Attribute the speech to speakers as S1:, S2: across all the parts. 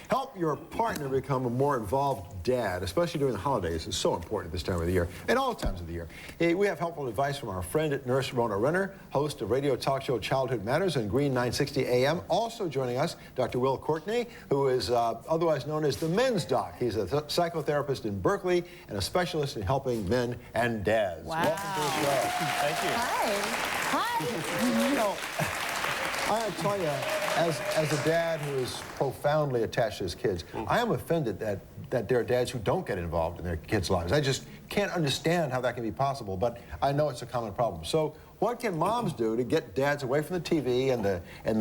S1: Help your partner become a more involved dad, especially during the holidays. It's so important this time of the year, and all times of the year. We have helpful advice from our friend at Nurse Rona Renner, host of radio talk show Childhood Matters on Green 960 AM. Also joining us, Dr. Will Courtenay, who is otherwise known as the Men's Doc. He's a psychotherapist in Berkeley and a specialist in helping men and dads.
S2: Wow.
S1: Welcome to the show.
S2: Thank you.
S3: Hi.
S1: You know, I tell you, as a dad who is profoundly attached to his kids, I am offended that there are dads who don't get involved in their kids' lives. I just can't understand how that can be possible, but I know it's a common problem. So what can moms do to get dads away from the TV and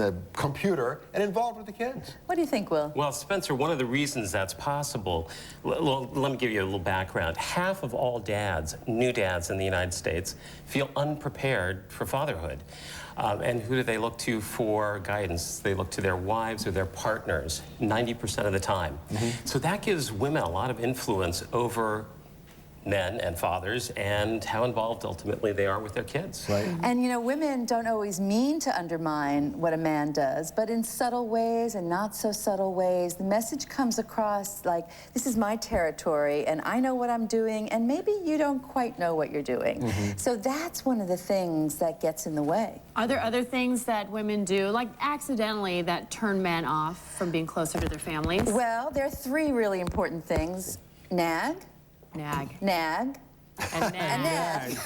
S1: the computer and involved with the kids?
S3: What do you think, Will?
S2: Well, Spencer, one of the reasons that's possible, let me give you a little background. Half of all dads, new dads in the United States, feel unprepared for fatherhood. And who do they look to for guidance? They look to their wives or their partners 90% of the time. So that gives women a lot of influence over men and fathers and how involved ultimately they are with their kids.
S1: Right.
S3: And you know, women don't always mean to undermine what a man does, but in subtle ways and not so subtle ways, the message comes across like, this is my territory and I know what I'm doing and maybe you don't quite know what you're doing. So that's one of the things that gets in the way.
S4: Are there other things that women do, like accidentally, that turn men off from being closer to their families?
S3: Well, there are three really important things. Nag.
S4: Nag.
S3: Nag.
S4: And nag.
S3: And nag.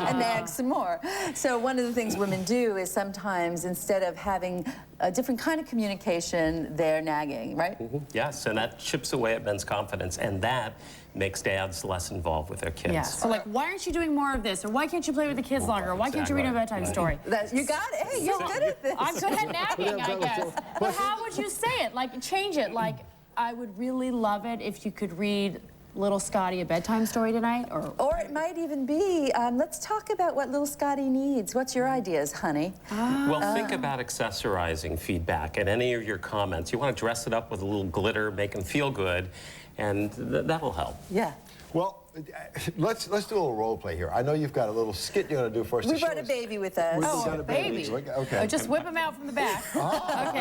S3: And nag some more. So one of the things women do is sometimes, instead of having a different kind of communication, they're nagging, right?
S2: Yes, and that chips away at men's confidence, and that makes dads less involved with their kids.
S4: Yeah. So like, why aren't you doing more of this? Or why can't you play with the kids longer? Or why can't you read a bedtime story?
S3: You got it. Hey, you're good at this.
S4: I'm good at nagging, I guess. But how would you say it? Like, change it. Like, I would really love it if you could read Little Scotty a bedtime story tonight,
S3: or it might even be, let's talk about what little Scotty needs. What's your ideas, honey?
S2: Well, think about accessorizing feedback and any of your comments. You want to dress it up with a little glitter, make them feel good, and that'll help.
S3: Yeah.
S1: Well, let's do a little role play here. I know you've got a little skit you're going to do for us.
S3: We brought a baby with us.
S4: Oh, a baby.
S1: Okay.
S4: Just whip him out from the back. Okay.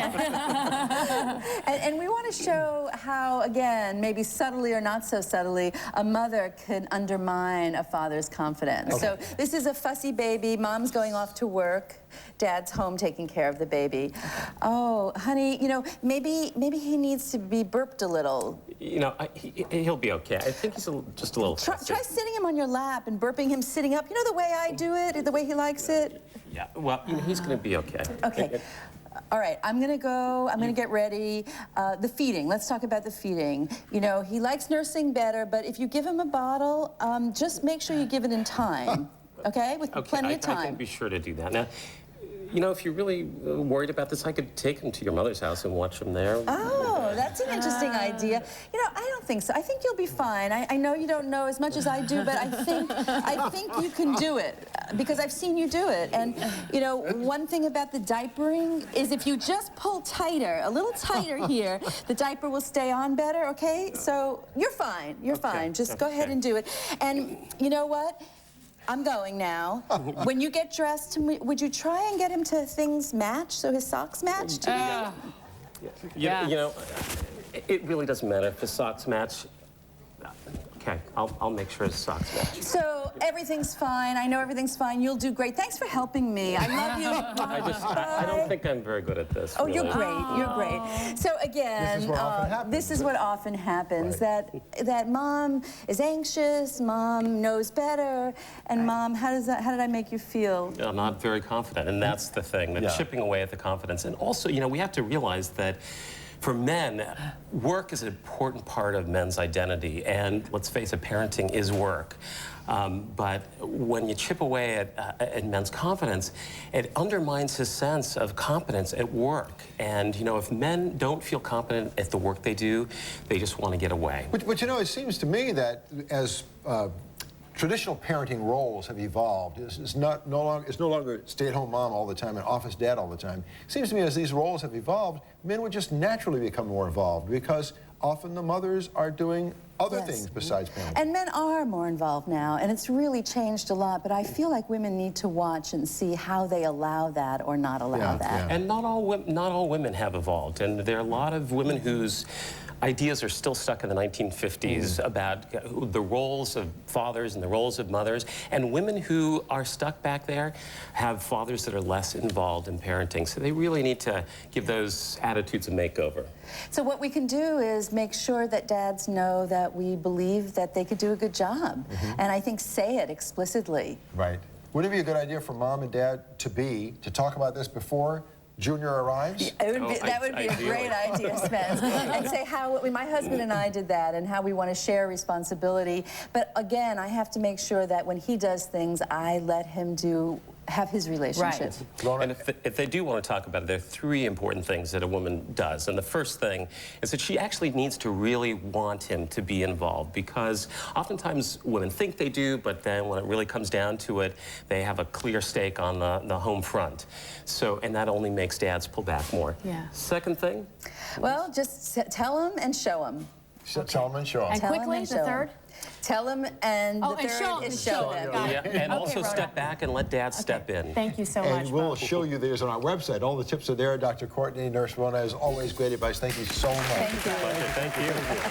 S3: And we want to show how, again, maybe subtly or not so subtly, a mother can undermine a father's confidence.
S1: Okay.
S3: So this is a fussy baby. Mom's going off to work. Dad's home taking care of the baby. Oh, honey, you know, maybe he needs to be burped a little.
S2: You know, he'll be okay. I think he's just a little
S3: Try sitting him on your lap and burping him sitting up. You know the way I do it, the way he likes it?
S2: Yeah, well, you know, he's going to be okay.
S3: Okay. All right, I'm gonna get ready. The feeding, let's talk about the feeding. You know, he likes nursing better, but if you give him a bottle, just make sure you give it in time, okay? With plenty of time.
S2: I can be sure to do that. Now, you know, if you're really worried about this, I could take him to your mother's house and watch him there.
S3: Oh, that's an interesting idea. You know, I don't think so. I think you'll be fine. I know you don't know as much as I do, but I think you can do it because I've seen you do it. And, you know, one thing about the diapering is if you just pull tighter, a little tighter here, the diaper will stay on better, okay? So you're fine. You're fine. Just go ahead and do it. And you know what? I'm going now. When you get dressed, would you try and get him to things match so his socks match today?
S2: You know, it really doesn't matter if his socks match. Okay, I'll make sure his socks match.
S3: So everything's fine. I know everything's fine. You'll do great. Thanks for helping me. I love you.
S2: I don't think I'm very good at this.
S3: Oh,
S2: really.
S3: you're great. You're great. So again, this is what often happens.
S1: Right.
S3: That mom is anxious. Mom knows better. And mom, how did I make you feel?
S2: I'm not very confident, and that's the thing. That chipping away at the confidence, and also, you know, we have to realize that. For men, work is an important part of men's identity, and let's face it, parenting is work. But when you chip away at men's confidence, it undermines his sense of competence at work. And, you know, if men don't feel competent at the work they do, they just want to get away.
S1: But you know, it seems to me that as traditional parenting roles have evolved. It's no longer stay-at-home mom all the time and office dad all the time. It seems to me as these roles have evolved, men would just naturally become more involved because often the mothers are doing other things besides parenting.
S3: And men are more involved now, and it's really changed a lot, but I feel like women need to watch and see how they allow that or not allow that.
S2: And not all women have evolved, and there are a lot of women whose ideas are still stuck in the 1950s about the roles of fathers and the roles of mothers. And women who are stuck back there have fathers that are less involved in parenting. So they really need to give those attitudes a makeover.
S3: So what we can do is make sure that dads know that we believe that they could do a good job. And I think say it explicitly.
S1: Right. Would it be a good idea for mom and dad to talk about this before Junior arrives?
S3: That would be a great idea, Spence. And say how my husband and I did that and how we want to share responsibility. But again, I have to make sure that when he does things, I let him have his relationship.
S2: Right. And if they do want to talk about it, there are three important things that a woman does. And the first thing is that she actually needs to really want him to be involved, because oftentimes women think they do, but then when it really comes down to it, they have a clear stake on the home front. So, and that only makes dads pull back more.
S4: Yeah.
S2: Second thing?
S3: Well, just tell him and show him.
S1: Tell them and show them.
S4: And quickly, the third?
S3: Tell him, and the third is show them.
S2: Yeah, and also
S4: Rhoda.
S2: step back and let dad step in.
S4: Thank you so much.
S1: And we'll show you these on our website. All the tips are there. Dr. Courtenay, Nurse Rona, is always great advice. Thank you so much.
S3: Thank you.
S2: Thank you.